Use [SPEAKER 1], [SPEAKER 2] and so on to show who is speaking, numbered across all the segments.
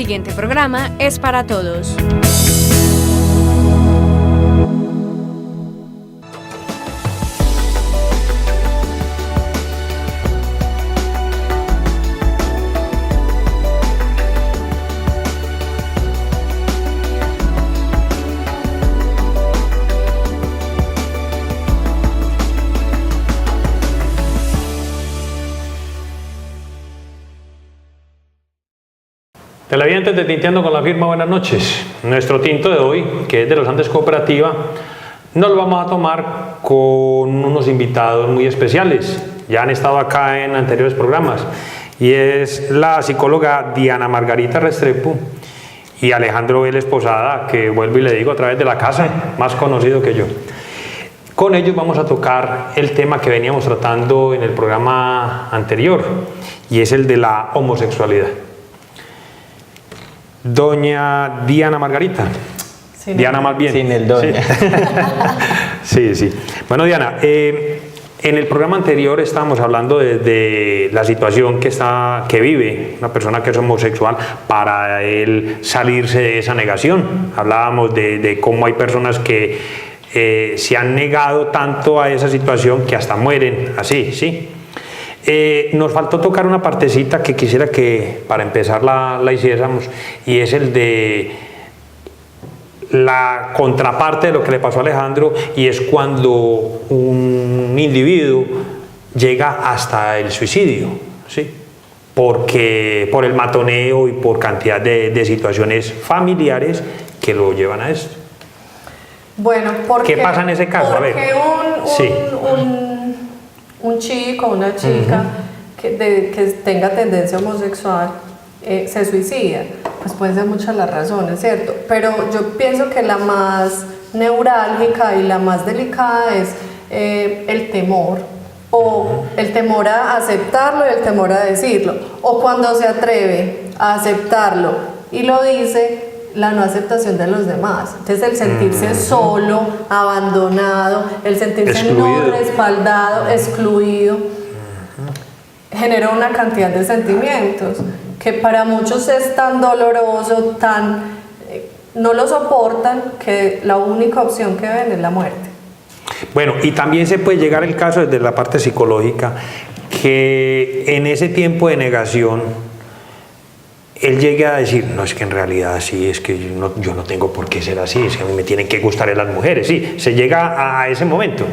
[SPEAKER 1] siguiente programa es para todos.
[SPEAKER 2] Televidentes de Tinteando con la Firma, buenas noches. Nuestro tinto de hoy, que es de los Andes Cooperativa, nos lo vamos a tomar con unos invitados muy especiales. Ya han estado acá en anteriores programas, y es la psicóloga Diana Margarita Restrepo y Alejandro Vélez Posada, que vuelvo y le digo a través de la casa, más conocido que yo. Con ellos vamos a tocar el tema que veníamos tratando en el programa anterior, y es el de la homosexualidad. Doña Diana Margarita.
[SPEAKER 3] Sin
[SPEAKER 2] Diana más bien.
[SPEAKER 3] Sin el doña.
[SPEAKER 2] Sí, sí. Bueno, Diana, en el programa anterior estábamos hablando de la situación que vive una persona que es homosexual para él salirse de esa negación. Hablábamos de cómo hay personas que se han negado tanto a esa situación que hasta mueren así, ¿sí? Nos faltó tocar una partecita que quisiera que para empezar la hiciéramos, y es el de la contraparte de lo que le pasó a Alejandro, y es cuando un individuo llega hasta el suicidio, ¿sí? Porque por el matoneo y por cantidad de situaciones familiares que lo llevan a esto.
[SPEAKER 3] Bueno,
[SPEAKER 2] ¿qué pasa en ese caso? A ver. Sí.
[SPEAKER 3] Un chico o una chica que tenga tendencia homosexual se suicida, pues pueden ser muchas las razones, ¿cierto? Pero yo pienso que la más neurálgica y la más delicada es el temor, o el temor a aceptarlo y el temor a decirlo, o cuando se atreve a aceptarlo y lo dice, la no aceptación de los demás. Entonces el sentirse solo, abandonado, el sentirse
[SPEAKER 2] excluido,
[SPEAKER 3] no respaldado, excluido, genera una cantidad de sentimientos que para muchos es tan doloroso, no lo soportan, que la única opción que ven es la muerte.
[SPEAKER 2] Bueno, y también se puede llegar el caso desde la parte psicológica, que en ese tiempo de negación él llegue a decir, no, es que en realidad sí, es que yo no tengo por qué ser así, es que a mí me tienen que gustar las mujeres, sí, se llega a ese momento.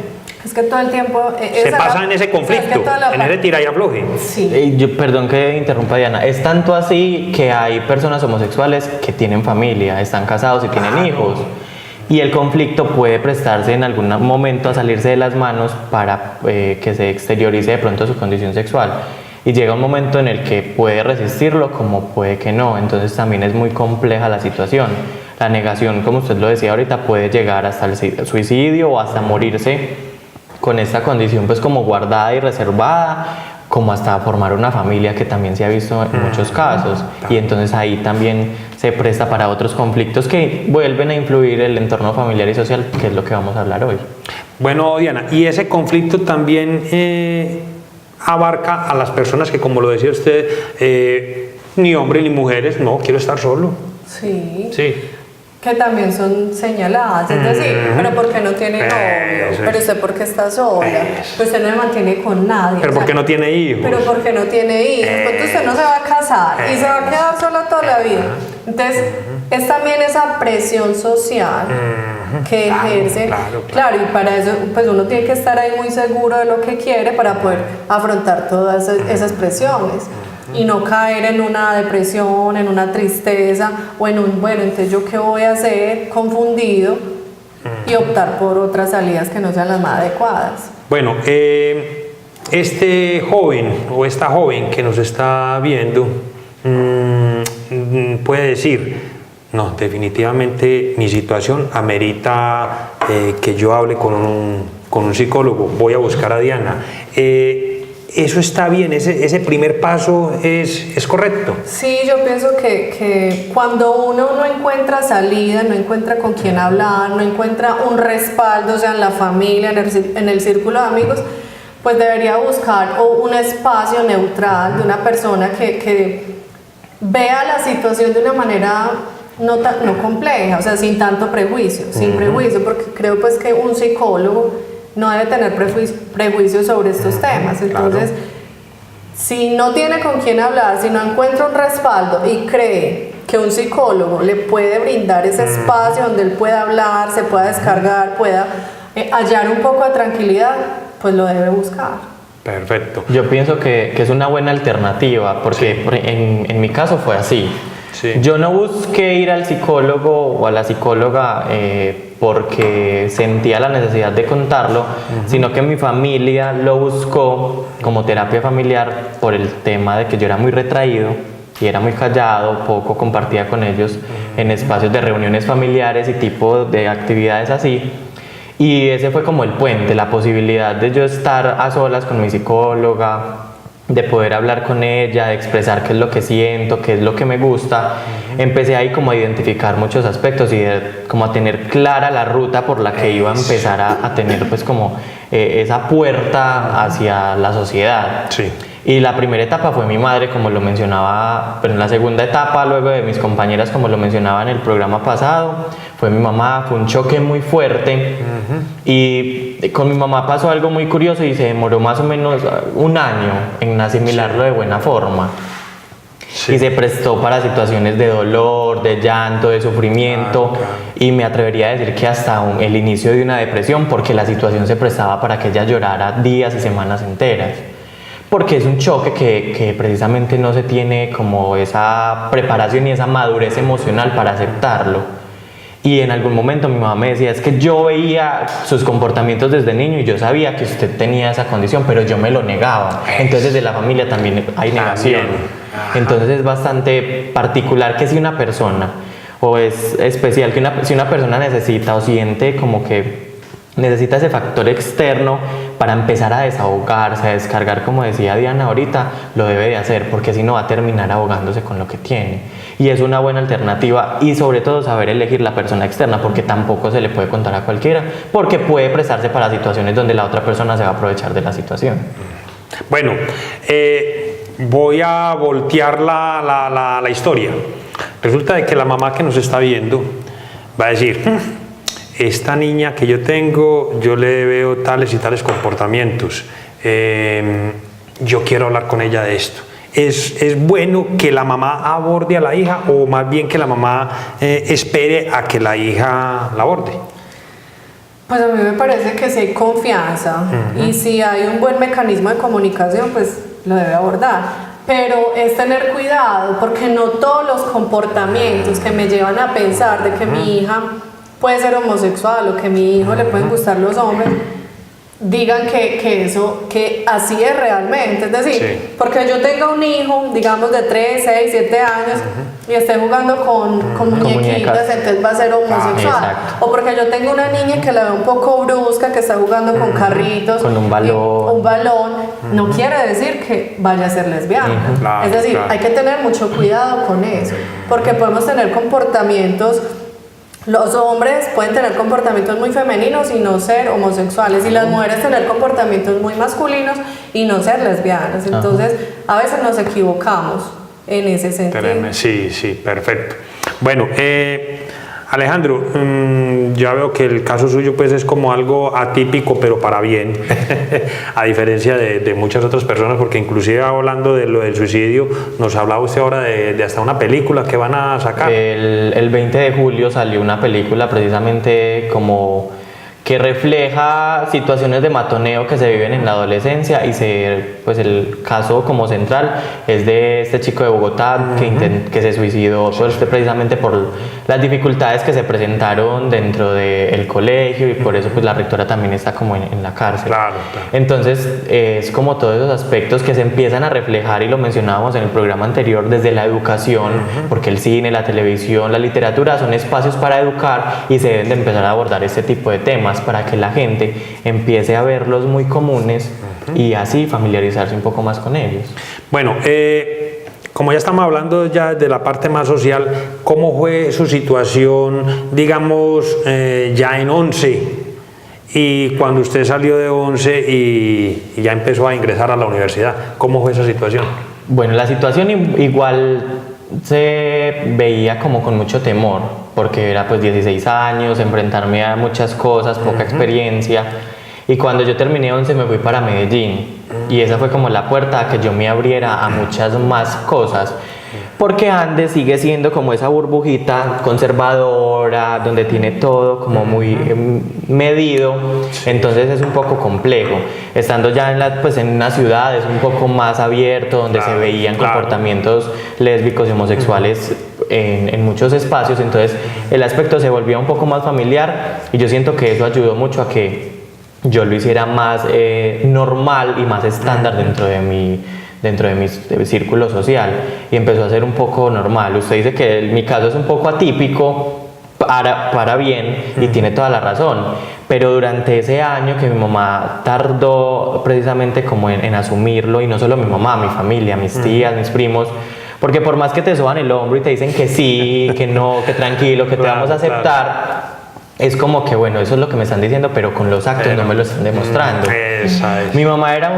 [SPEAKER 3] Es que todo el tiempo...
[SPEAKER 2] se pasa en ese conflicto, en ese tira y afloje.
[SPEAKER 3] Sí.
[SPEAKER 4] Perdón que interrumpa, Diana, es tanto así que hay personas homosexuales que tienen familia, están casados y tienen hijos, y el conflicto puede prestarse en algún momento a salirse de las manos para que se exteriorice de pronto su condición sexual. Y llega un momento en el que puede resistirlo como puede que no, entonces también es muy compleja la situación. La negación, como usted lo decía ahorita, puede llegar hasta el suicidio o hasta morirse con esta condición pues como guardada y reservada, como hasta formar una familia, que también se ha visto en muchos casos, y entonces ahí también se presta para otros conflictos que vuelven a influir el entorno familiar y social, que es lo que vamos a hablar hoy.
[SPEAKER 2] Bueno, Diana, y ese conflicto también abarca a las personas que, como lo decía usted, ni hombres ni mujeres, no, quiero estar solo.
[SPEAKER 3] Sí.
[SPEAKER 2] Sí.
[SPEAKER 3] Que también son señaladas, es decir, pero ¿por qué no tiene novio? Pero usted ¿por qué está sola? Pues usted no se mantiene con nadie.
[SPEAKER 2] Pero ¿por qué no tiene hijos?
[SPEAKER 3] Pero ¿por qué no tiene hijos? Porque usted no se va a casar y se va a quedar sola toda la vida. Entonces, es también esa presión social que ejerce. Claro, y para eso pues uno tiene que estar ahí muy seguro de lo que quiere para poder afrontar todas esas presiones. Y no caer en una depresión, en una tristeza o en bueno, entonces yo qué voy a hacer, confundido, y optar por otras salidas que no sean las más adecuadas.
[SPEAKER 2] Bueno, este joven o esta joven que nos está viendo puede decir, no, definitivamente mi situación amerita que yo hable con un psicólogo, voy a buscar a Diana. ¿Eso está bien? ¿Ese primer paso es correcto?
[SPEAKER 3] Sí, yo pienso que cuando uno no encuentra salida, no encuentra con quién hablar, no encuentra un respaldo, o sea, en la familia, en el círculo de amigos, pues debería buscar un espacio neutral de una persona que vea la situación de una manera no compleja, o sea, sin tanto prejuicio, sin prejuicio, porque creo pues que un psicólogo no debe tener prejuicios sobre estos temas. Entonces, si no tiene con quién hablar, si no encuentra un respaldo y cree que un psicólogo le puede brindar ese espacio donde él pueda hablar, se pueda descargar, pueda hallar un poco de tranquilidad, pues lo debe buscar.
[SPEAKER 2] Perfecto.
[SPEAKER 4] Yo pienso que es una buena alternativa, porque en mi caso fue así.
[SPEAKER 2] Sí.
[SPEAKER 4] Yo no busqué ir al psicólogo o a la psicóloga porque sentía la necesidad de contarlo, sino que mi familia lo buscó como terapia familiar por el tema de que yo era muy retraído y era muy callado, poco compartía con ellos en espacios de reuniones familiares y tipo de actividades así. Y ese fue como el puente, la posibilidad de yo estar a solas con mi psicóloga, de poder hablar con ella, de expresar qué es lo que siento, qué es lo que me gusta. Empecé ahí como a identificar muchos aspectos y como a tener clara la ruta por la que iba a empezar a tener pues como esa puerta hacia la sociedad.
[SPEAKER 2] Sí.
[SPEAKER 4] Y la primera etapa fue mi madre, como lo mencionaba, pero en la segunda etapa, luego de mis compañeras, como lo mencionaba en el programa pasado, fue mi mamá, fue un choque muy fuerte. Y con mi mamá pasó algo muy curioso y se demoró más o menos un año en asimilarlo de buena forma. Sí. Y se prestó para situaciones de dolor, de llanto, de sufrimiento, y me atrevería a decir que hasta el inicio de una depresión, porque la situación se prestaba para que ella llorara días y semanas enteras. Porque es un choque que precisamente no se tiene como esa preparación y esa madurez emocional para aceptarlo. Y en algún momento mi mamá me decía, es que yo veía sus comportamientos desde niño y yo sabía que usted tenía esa condición, pero yo me lo negaba. Entonces de la familia también hay negación. Entonces es bastante particular que si una persona, o es especial que si una persona necesita o siente como que necesita ese factor externo para empezar a desahogarse, a descargar, como decía Diana ahorita, lo debe de hacer, porque si no va a terminar ahogándose con lo que tiene. Y es una buena alternativa, y sobre todo saber elegir la persona externa, porque tampoco se le puede contar a cualquiera, porque puede prestarse para situaciones donde la otra persona se va a aprovechar de la situación.
[SPEAKER 2] Bueno, voy a voltear la historia. Resulta de que la mamá que nos está viendo va a decir, esta niña que yo tengo, yo le veo tales y tales comportamientos, yo quiero hablar con ella de esto. ¿Es bueno que la mamá aborde a la hija, o más bien que la mamá espere a que la hija la aborde?
[SPEAKER 3] Pues a mí me parece que si hay confianza y si hay un buen mecanismo de comunicación, pues lo debe abordar. Pero es tener cuidado, porque no todos los comportamientos que me llevan a pensar de que mi hija puede ser homosexual o que a mi hijo le pueden gustar los hombres, digan que así es realmente. Es decir, porque yo tenga un hijo, digamos de 3, 6, 7 años y esté jugando con muñequitas, entonces va a ser homosexual. O porque yo tengo una niña que la veo un poco brusca, que está jugando con carritos,
[SPEAKER 4] con un balón,
[SPEAKER 3] no quiere decir que vaya a ser lesbiana. Es decir, hay que tener mucho cuidado con eso, porque podemos tener comportamientos. Los hombres pueden tener comportamientos muy femeninos y no ser homosexuales, y las mujeres tener comportamientos muy masculinos y no ser lesbianas. Entonces, a veces nos equivocamos en ese sentido.
[SPEAKER 2] Sí, perfecto. Bueno, Alejandro, ya veo que el caso suyo pues es como algo atípico, pero para bien, a diferencia de muchas otras personas, porque inclusive hablando de lo del suicidio, nos hablaba usted ahora de hasta una película que van a sacar.
[SPEAKER 4] El 20 de julio salió una película precisamente como que refleja situaciones de matoneo que se viven en la adolescencia, y pues el caso como central es de este chico de Bogotá que se suicidó pues, precisamente por las dificultades que se presentaron dentro del colegio, y por eso pues la rectora también está como en la cárcel.
[SPEAKER 2] Claro.
[SPEAKER 4] Entonces es como todos esos aspectos que se empiezan a reflejar, y lo mencionábamos en el programa anterior, desde la educación, porque el cine, la televisión, la literatura son espacios para educar, y se deben de empezar a abordar este tipo de temas para que la gente empiece a verlos muy comunes y así familiarizarse un poco más con ellos.
[SPEAKER 2] Bueno, como ya estamos hablando ya de la parte más social, ¿cómo fue su situación, digamos, ya en 11? Y cuando usted salió de 11 y ya empezó a ingresar a la universidad, ¿cómo fue esa situación?
[SPEAKER 4] Bueno, la situación igual se veía como con mucho temor, porque era pues 16 años, enfrentarme a muchas cosas, poca experiencia. Y cuando yo terminé 11 me fui para Medellín y esa fue como la puerta a que yo me abriera a muchas más cosas. Porque Andes sigue siendo como esa burbujita conservadora, donde tiene todo como muy medido, entonces es un poco complejo. Estando ya pues en una ciudad es un poco más abierto, donde se veían comportamientos lésbicos y homosexuales en muchos espacios, entonces el aspecto se volvía un poco más familiar y yo siento que eso ayudó mucho a que yo lo hiciera más normal y más estándar dentro de mi círculo social y empezó a ser un poco normal. Usted dice que mi caso es un poco atípico para bien y tiene toda la razón, pero durante ese año que mi mamá tardó precisamente como en asumirlo, y no solo mi mamá, mi familia, mis tías, mis primos, porque por más que te soban el hombro y te dicen que sí, que no, que tranquilo, que te vamos a aceptar, es como que bueno, eso es lo que me están diciendo, pero con los actos no me lo están demostrando. Mi mamá era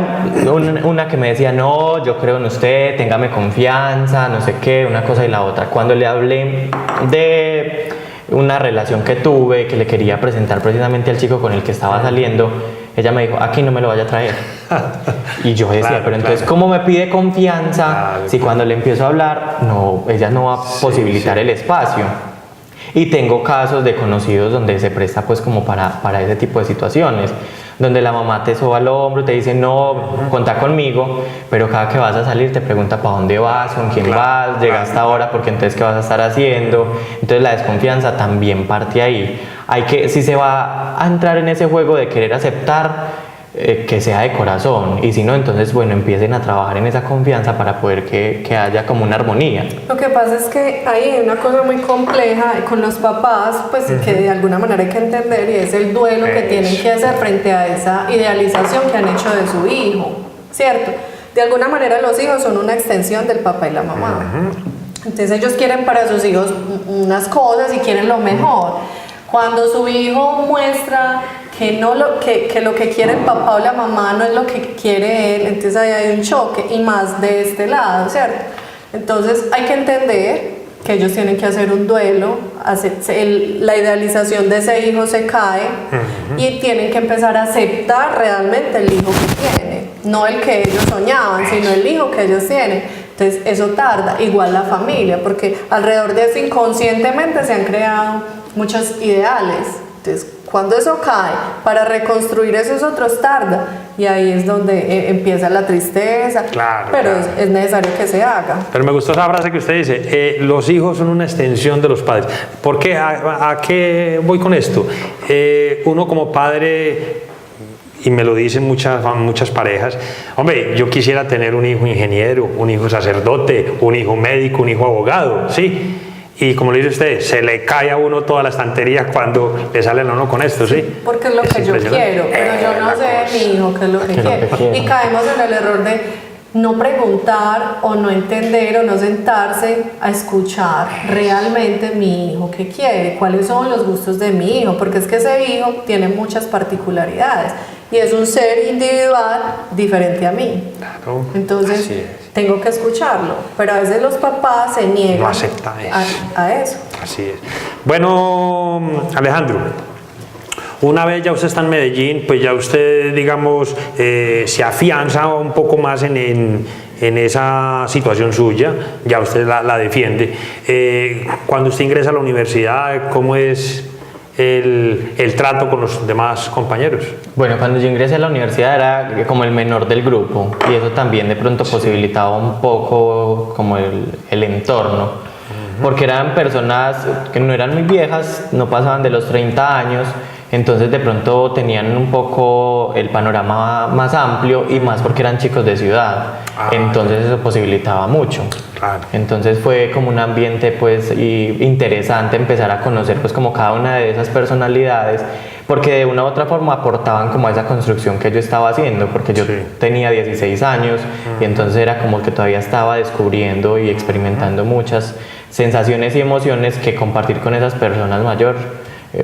[SPEAKER 4] una que me decía, no, yo creo en usted, téngame confianza, no sé qué, una cosa y la otra. Cuando le hablé de una relación que tuve, que le quería presentar precisamente al chico con el que estaba saliendo, ella me dijo, aquí no me lo vaya a traer. Y yo decía, pero entonces, ¿cómo me pide confianza si cuando le empiezo a hablar, no, ella no va a posibilitar el espacio? Y tengo casos de conocidos donde se presta pues como para ese tipo de situaciones, donde la mamá te soba al hombro y te dice no, contá conmigo, pero cada que vas a salir te pregunta para dónde vas, con quién vas, llegaste ahora porque entonces qué vas a estar haciendo. Entonces la desconfianza también parte ahí. Si se va a entrar en ese juego de querer aceptar, que sea de corazón, y si no, entonces bueno, empiecen a trabajar en esa confianza para poder que haya como una armonía.
[SPEAKER 3] Lo que pasa es que hay una cosa muy compleja con los papás, pues que de alguna manera hay que entender, y es el duelo que tienen que hacer frente a esa idealización que han hecho de su hijo, ¿cierto? De alguna manera los hijos son una extensión del papá y la mamá. Entonces ellos quieren para sus hijos unas cosas y quieren lo mejor. Cuando su hijo muestra que lo que quiere el papá o la mamá no es lo que quiere él, entonces ahí hay un choque, y más de este lado, ¿cierto? Entonces hay que entender que ellos tienen que hacer un duelo, la idealización de ese hijo se cae y tienen que empezar a aceptar realmente el hijo que tienen, no el que ellos soñaban, sino el hijo que ellos tienen. Entonces eso tarda, igual la familia, porque alrededor de eso inconscientemente se han creado muchos ideales. Entonces cuando eso cae, para reconstruir esos otros tarda, y ahí es donde empieza la tristeza, pero es necesario que se haga.
[SPEAKER 2] Pero me gustó esa frase que usted dice, los hijos son una extensión de los padres. ¿Por qué? ¿A qué voy con esto? Uno como padre, y me lo dicen muchas parejas, hombre, yo quisiera tener un hijo ingeniero, un hijo sacerdote, un hijo médico, un hijo abogado, ¿sí? Y como le dice usted, se le cae a uno toda la estantería cuando le salen a uno con esto, ¿sí?
[SPEAKER 3] Porque es lo que yo quiero, pero yo no sé de mi hijo qué es lo que quiere. Y caemos en el error de no preguntar o no entender o no sentarse a escuchar realmente mi hijo qué quiere, cuáles son los gustos de mi hijo, porque es que ese hijo tiene muchas particularidades y es un ser individual diferente a mí.
[SPEAKER 2] Claro.
[SPEAKER 3] Entonces tengo que escucharlo, pero a veces los papás se niegan
[SPEAKER 2] no aceptan
[SPEAKER 3] a eso.
[SPEAKER 2] Así es. Bueno, Alejandro, una vez ya usted está en Medellín, pues ya usted, digamos, se afianza un poco más en esa situación suya, ya usted la defiende. Cuando usted ingresa a la universidad, ¿cómo es el trato con los demás compañeros?
[SPEAKER 4] Bueno, cuando yo ingresé a la universidad era como el menor del grupo, y eso también de pronto posibilitaba un poco como el entorno, porque eran personas que no eran muy viejas, no pasaban de los 30 años, entonces de pronto tenían un poco el panorama más amplio, y más porque eran chicos de ciudad, entonces eso posibilitaba mucho. Claro. Entonces fue como un ambiente pues interesante empezar a conocer pues como cada una de esas personalidades, porque de una u otra forma aportaban como a esa construcción que yo estaba haciendo, porque yo tenía 16 años y entonces era como que todavía estaba descubriendo y experimentando muchas sensaciones y emociones que compartir con esas personas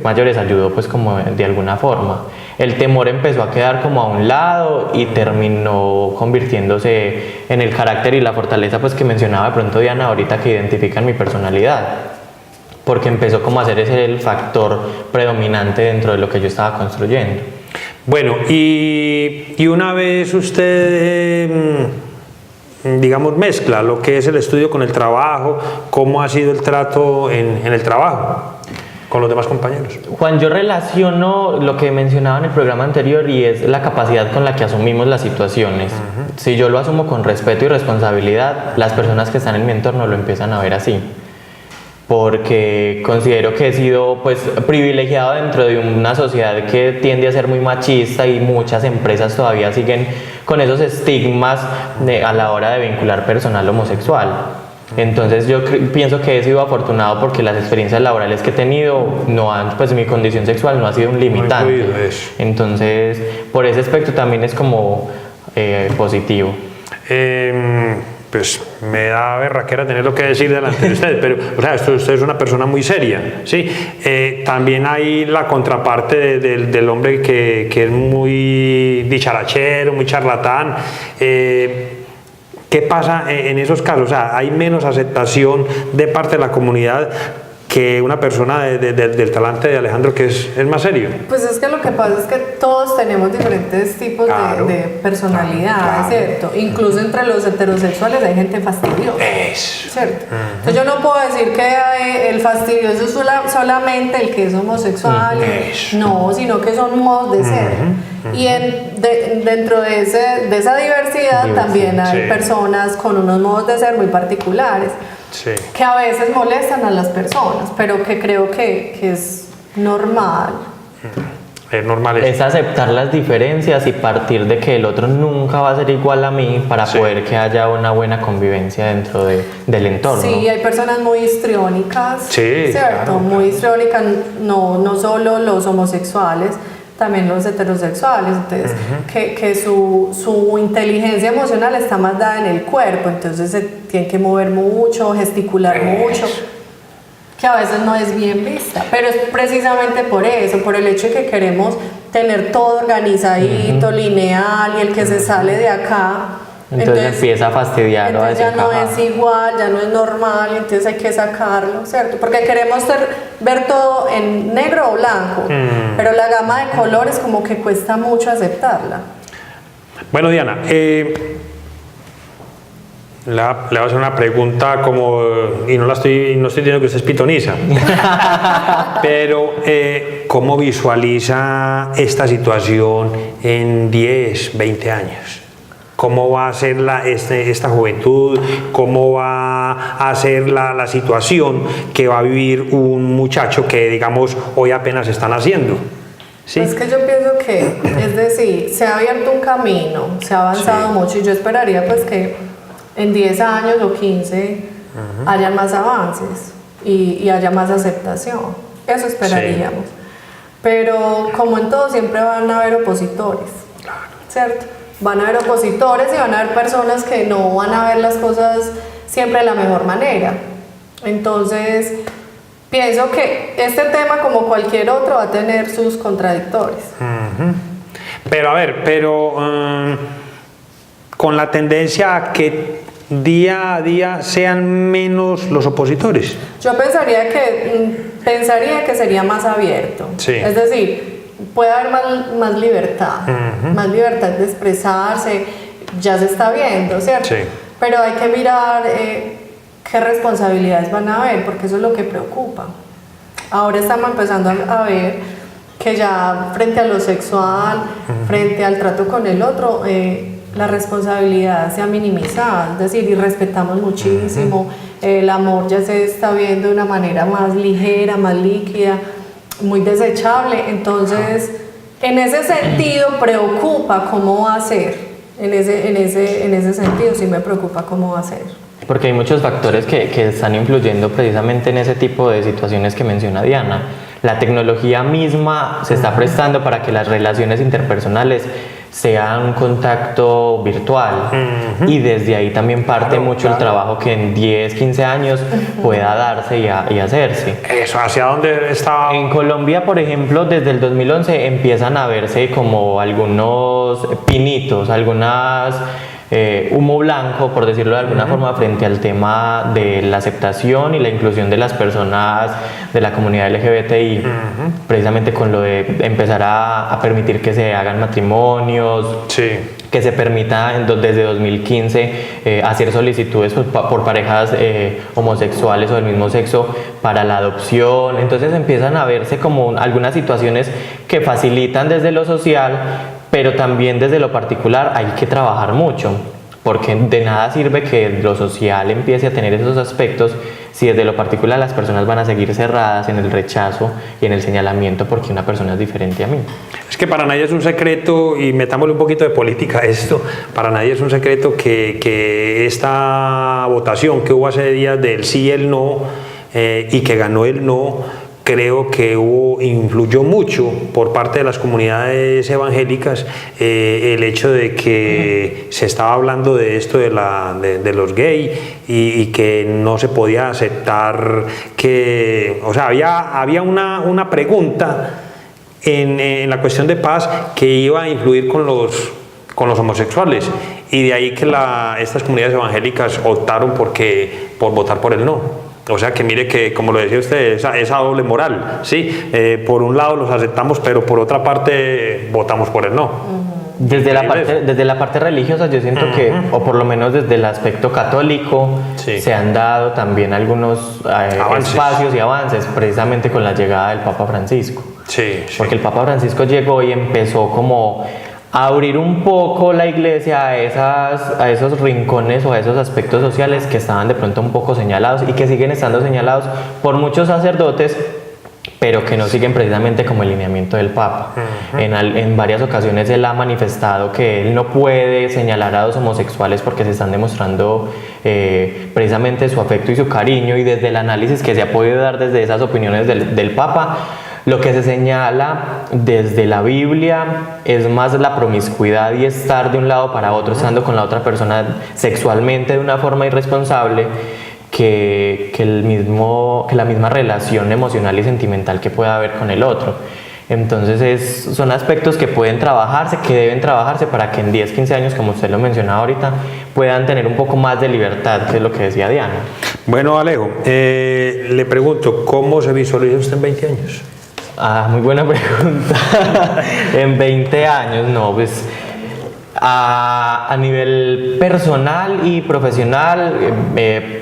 [SPEAKER 4] mayores ayudó pues como de alguna forma. El temor empezó a quedar como a un lado y terminó convirtiéndose en el carácter y la fortaleza pues que mencionaba de pronto Diana ahorita, que identifican mi personalidad, porque empezó como a ser ese el factor predominante dentro de lo que yo estaba construyendo.
[SPEAKER 2] Bueno, y una vez usted, digamos, mezcla lo que es el estudio con el trabajo, ¿cómo ha sido el trato en el trabajo con los demás compañeros?
[SPEAKER 4] Juan, yo relaciono lo que mencionaba en el programa anterior y es la capacidad con la que asumimos las situaciones. Si yo lo asumo con respeto y responsabilidad, las personas que están en mi entorno lo empiezan a ver así. Porque considero que he sido pues privilegiado dentro de una sociedad que tiende a ser muy machista y muchas empresas todavía siguen con esos estigmas a la hora de vincular personal homosexual. Entonces yo pienso que he sido afortunado porque las experiencias laborales que he tenido no han, pues mi condición sexual no ha sido un limitante. Entonces por ese aspecto también es como positivo.
[SPEAKER 2] Pues me da berraquera tener lo que decir delante de usted, pero o sea, usted es una persona muy seria, ¿sí? También hay la contraparte del hombre que es muy dicharachero, muy charlatán. ¿Qué pasa en esos casos? O sea, ¿hay menos aceptación de parte de la comunidad que una persona del talante de Alejandro, que es más serio?
[SPEAKER 3] Pues es que lo que pasa es que todos tenemos diferentes tipos de personalidad, ¿cierto? Incluso entre los heterosexuales hay gente fastidiosa, ¿cierto? Entonces yo no puedo decir que el fastidioso es solamente el que es homosexual, no, sino que son modos de ser. Y dentro de esa diversidad también hay personas con unos modos de ser muy particulares. Sí. Que a veces molestan a las personas, pero que creo que es normal.
[SPEAKER 2] Es normal.
[SPEAKER 4] Es aceptar las diferencias y partir de que el otro nunca va a ser igual a mí para poder que haya una buena convivencia dentro del entorno.
[SPEAKER 3] Sí, hay personas muy histriónicas, ¿cierto? Claro. Muy histriónicas, no solo los homosexuales, también los heterosexuales, entonces que su inteligencia emocional está más dada en el cuerpo, entonces se tiene que mover mucho, gesticular mucho, que a veces no es bien vista, pero es precisamente por eso, por el hecho de que queremos tener todo organizadito, lineal, y el que se sale de acá
[SPEAKER 4] entonces empieza a fastidiar o a
[SPEAKER 3] ya no es igual, ya no es normal, entonces hay que sacarlo, ¿cierto? Porque queremos ver todo en negro o blanco, pero la gama de colores como que cuesta mucho aceptarla.
[SPEAKER 2] Bueno, Diana, le voy a hacer una pregunta como, y no estoy diciendo que usted es pitoniza, pero ¿cómo visualiza esta situación en 10, 20 años? ¿Cómo va a ser esta juventud? ¿Cómo va a ser la situación que va a vivir un muchacho que, digamos, hoy apenas está naciendo? ¿Sí?
[SPEAKER 3] Pues que yo pienso que, es decir, se ha abierto un camino, se ha avanzado mucho, y yo esperaría pues que en 10 años o 15 haya más avances y haya más aceptación. Eso esperaríamos. Pero como en todo, siempre van a haber opositores, ¿cierto? Van a haber opositores y van a haber personas que no van a ver las cosas siempre de la mejor manera. Entonces, pienso que este tema, como cualquier otro, va a tener sus contradictores.
[SPEAKER 2] Pero a ver, con la tendencia a que día a día sean menos los opositores.
[SPEAKER 3] Yo pensaría que sería más abierto. Sí. Es decir, puede haber más libertad, más libertad de expresarse, ya se está viendo, ¿cierto? Sí. Pero hay que mirar qué responsabilidades van a haber, porque eso es lo que preocupa. Ahora estamos empezando a ver que ya frente a lo sexual, frente al trato con el otro, la responsabilidad se ha minimizado, es decir, y respetamos muchísimo, el amor ya se está viendo de una manera más ligera, más líquida, muy desechable. Entonces, en ese sentido preocupa cómo va a ser, en ese sentido sí me preocupa cómo va a ser.
[SPEAKER 4] Porque hay muchos factores que están influyendo precisamente en ese tipo de situaciones que menciona Diana. La tecnología misma se está prestando para que las relaciones interpersonales sea un contacto virtual. Y desde ahí también parte mucho el trabajo que en 10, 15 años pueda darse y hacerse.
[SPEAKER 2] Eso, ¿hacia dónde está?
[SPEAKER 4] En Colombia, por ejemplo, desde el 2011 empiezan a verse como algunos pinitos, algunas humo blanco, por decirlo de alguna forma, frente al tema de la aceptación y la inclusión de las personas de la comunidad LGBTI, precisamente con lo de empezar a permitir que se hagan matrimonios,
[SPEAKER 2] Sí.
[SPEAKER 4] que se permita desde 2015 hacer solicitudes por parejas homosexuales o del mismo sexo para la adopción. Entonces empiezan a verse como algunas situaciones que facilitan desde lo social, pero también desde lo particular hay que trabajar mucho, porque de nada sirve que lo social empiece a tener esos aspectos si desde lo particular las personas van a seguir cerradas en el rechazo y en el señalamiento porque una persona es diferente a mí.
[SPEAKER 2] Es que para nadie es un secreto, y metámosle un poquito de política a esto, para nadie es un secreto que esta votación que hubo hace días del sí y el no, y que ganó el no, creo que influyó mucho por parte de las comunidades evangélicas el hecho de que se estaba hablando de esto de los gays y que no se podía aceptar que, o sea, había una pregunta en la cuestión de paz que iba a influir con los homosexuales, y de ahí que estas comunidades evangélicas optaron por votar por el no. O sea que mire que, como lo decía usted, esa doble moral, ¿sí? Por un lado los aceptamos, pero por otra parte votamos por el no.
[SPEAKER 4] Desde la parte religiosa yo siento que, o por lo menos desde el aspecto católico,
[SPEAKER 2] Sí.
[SPEAKER 4] se han dado también algunos espacios y avances precisamente con la llegada del Papa Francisco.
[SPEAKER 2] Sí, sí.
[SPEAKER 4] Porque el Papa Francisco llegó y empezó como a abrir un poco la iglesia a esos rincones o a esos aspectos sociales que estaban de pronto un poco señalados y que siguen estando señalados por muchos sacerdotes, pero que no siguen precisamente como el lineamiento del Papa. En varias ocasiones él ha manifestado que él no puede señalar a los homosexuales porque se están demostrando precisamente su afecto y su cariño, y desde el análisis que se ha podido dar desde esas opiniones del Papa, lo que se señala desde la Biblia es más la promiscuidad y estar de un lado para otro, estando con la otra persona sexualmente de una forma irresponsable, que la misma relación emocional y sentimental que pueda haber con el otro. Entonces son aspectos que pueden trabajarse, que deben trabajarse para que en 10, 15 años, como usted lo mencionaba ahorita, puedan tener un poco más de libertad, que es lo que decía Diana.
[SPEAKER 2] Bueno, Alejo, le pregunto, ¿cómo se visualiza usted en 20 años?
[SPEAKER 4] Muy buena pregunta. En 20 años, no, pues a nivel personal y profesional,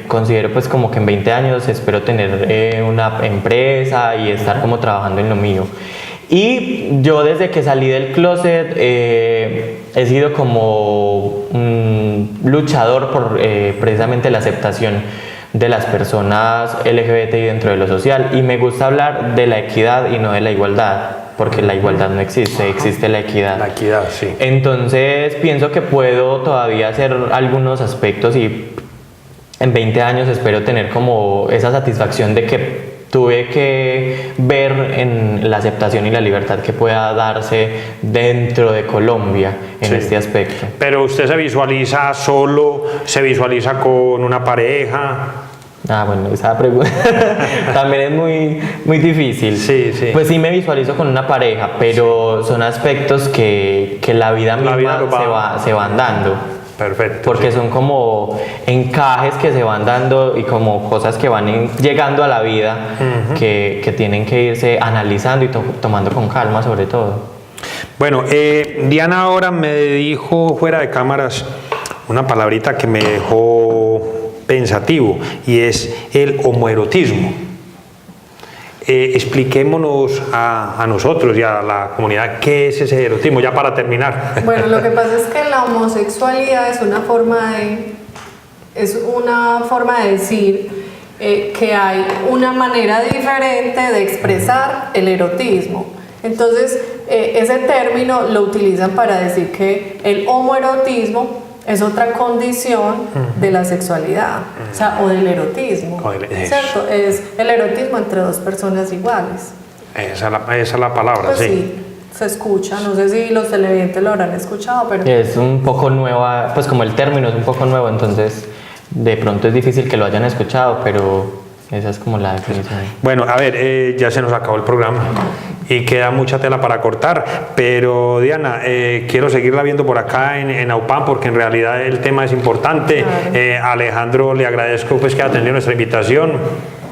[SPEAKER 4] considero pues como que en 20 años espero tener una empresa y estar como trabajando en lo mío. Y yo desde que salí del closet he sido como un luchador por precisamente la aceptación de las personas LGBTI dentro de lo social, y me gusta hablar de la equidad y no de la igualdad, porque la igualdad no existe, existe la equidad.
[SPEAKER 2] La equidad, sí.
[SPEAKER 4] Entonces pienso que puedo todavía hacer algunos aspectos, y en 20 años espero tener como esa satisfacción de que tuve que ver en la aceptación y la libertad que pueda darse dentro de Colombia en este aspecto.
[SPEAKER 2] Pero usted se visualiza solo, se visualiza con una pareja.
[SPEAKER 4] Bueno, esa pregunta también es muy difícil.
[SPEAKER 2] Sí, sí.
[SPEAKER 4] Pues sí me visualizo con una pareja, pero son aspectos que la vida misma se van dando.
[SPEAKER 2] Perfecto.
[SPEAKER 4] Porque son como encajes que se van dando y como cosas que van llegando a la vida, que tienen que irse analizando y tomando con calma sobre todo.
[SPEAKER 2] Bueno, Diana ahora me dijo fuera de cámaras una palabrita que me dejó pensativo, y es el homoerotismo. Expliquémonos a nosotros y a la comunidad qué es ese erotismo, ya para terminar.
[SPEAKER 3] Bueno, lo que pasa es que la homosexualidad es una forma de decir que hay una manera diferente de expresar el erotismo. Entonces, ese término lo utilizan para decir que el homoerotismo es otra condición de la sexualidad, o sea, o del erotismo, ¿cierto? Es el erotismo entre dos personas iguales.
[SPEAKER 2] Esa es la palabra,
[SPEAKER 3] Pues
[SPEAKER 2] sí.
[SPEAKER 3] se escucha, no sé si los televidentes lo habrán escuchado, pero
[SPEAKER 4] Es un poco nueva, pues como el término es un poco nuevo, entonces de pronto es difícil que lo hayan escuchado, pero esa es como la definición.
[SPEAKER 2] Bueno, a ver, ya se nos acabó el programa y queda mucha tela para cortar, pero Diana, quiero seguirla viendo por acá en AUPAM porque en realidad el tema es importante.
[SPEAKER 3] Claro.
[SPEAKER 2] Alejandro, le agradezco pues que haya atendido nuestra invitación.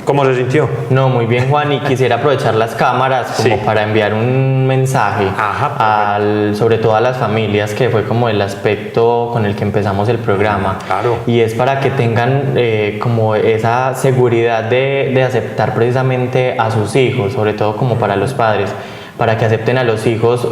[SPEAKER 2] ¿Cómo se sintió?
[SPEAKER 4] No, muy bien, Juan, y quisiera aprovechar las cámaras como
[SPEAKER 2] Sí.
[SPEAKER 4] para enviar un mensaje
[SPEAKER 2] Ajá,
[SPEAKER 4] sobre todo a las familias, que fue como el aspecto con el que empezamos el programa.
[SPEAKER 2] Claro.
[SPEAKER 4] Y es para que tengan como esa seguridad de aceptar precisamente a sus hijos, sobre todo como para los padres, para que acepten a los hijos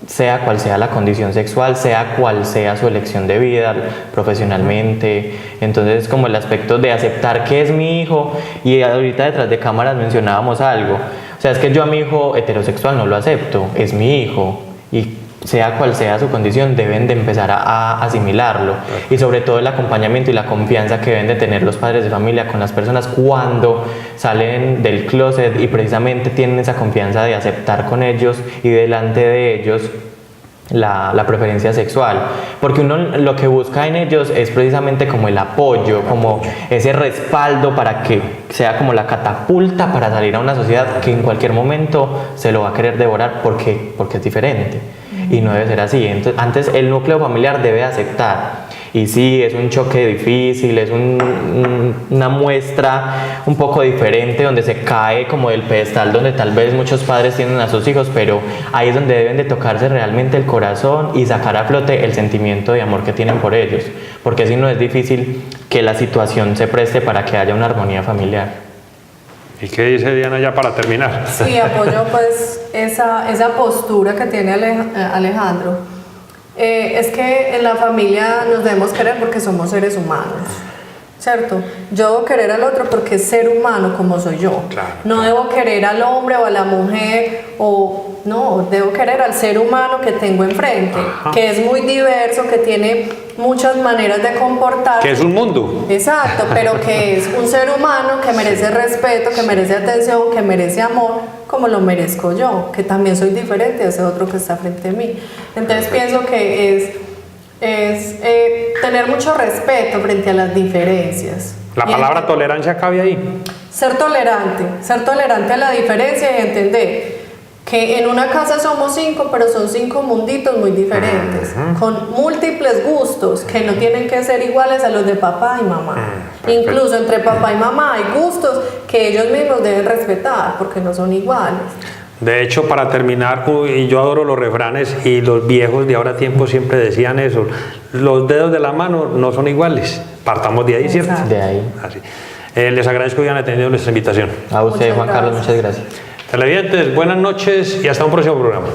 [SPEAKER 4] sea cual sea la condición sexual, sea cual sea su elección de vida profesionalmente. Entonces, como el aspecto de aceptar que es mi hijo, y ahorita detrás de cámaras mencionábamos algo, o sea, es que yo a mi hijo heterosexual no lo acepto, es mi hijo, y sea cual sea su condición, deben de empezar a asimilarlo. Y sobre todo el acompañamiento y la confianza que deben de tener los padres de familia con las personas cuando salen del closet, y precisamente tienen esa confianza de aceptar con ellos y delante de ellos la preferencia sexual, porque uno lo que busca en ellos es precisamente como el apoyo, como ese respaldo para que sea como la catapulta para salir a una sociedad que en cualquier momento se lo va a querer devorar porque es diferente. Y no debe ser así. Entonces, antes el núcleo familiar debe aceptar. Y sí, es un choque difícil, es una muestra un poco diferente donde se cae como del pedestal donde tal vez muchos padres tienen a sus hijos, pero ahí es donde deben de tocarse realmente el corazón y sacar a flote el sentimiento de amor que tienen por ellos, porque si no es difícil que la situación se preste para que haya una armonía familiar.
[SPEAKER 2] ¿Y qué dice Diana ya para terminar?
[SPEAKER 3] sí, apoyo pues esa postura que tiene Alejandro. Es que en la familia nos debemos querer porque somos seres humanos, ¿cierto? Yo debo querer al otro porque es ser humano como soy yo.
[SPEAKER 2] Claro,
[SPEAKER 3] no
[SPEAKER 2] claro.
[SPEAKER 3] debo querer al hombre o a la mujer, no, debo querer al ser humano que tengo enfrente,
[SPEAKER 2] Ajá.
[SPEAKER 3] que es muy diverso, que tiene muchas maneras de comportarse.
[SPEAKER 2] Que es un mundo.
[SPEAKER 3] Exacto, pero que es un ser humano que merece respeto, que merece atención, que merece amor, como lo merezco yo, que también soy diferente a ese otro que está frente a mí. Entonces pienso que es tener mucho respeto frente a las diferencias.
[SPEAKER 2] La
[SPEAKER 3] Y
[SPEAKER 2] palabra tolerancia cabe ahí.
[SPEAKER 3] ser tolerante a la diferencia y entender que en una casa somos 5, pero son 5 munditos muy diferentes, con múltiples gustos que no tienen que ser iguales a los de papá y mamá. Incluso entre papá y mamá hay gustos que ellos mismos deben respetar porque no son iguales.
[SPEAKER 2] De hecho, para terminar, y yo adoro los refranes, y los viejos de ahora tiempo siempre decían eso: los dedos de la mano no son iguales. Partamos de ahí, ¿cierto?
[SPEAKER 3] Exacto.
[SPEAKER 4] De ahí.
[SPEAKER 2] Así. Les agradezco que hayan atendido nuestra invitación.
[SPEAKER 4] A usted,
[SPEAKER 3] Muchas
[SPEAKER 4] Juan Carlos,
[SPEAKER 3] gracias.
[SPEAKER 4] muchas gracias.
[SPEAKER 2] Televidentes, buenas noches y hasta un próximo programa.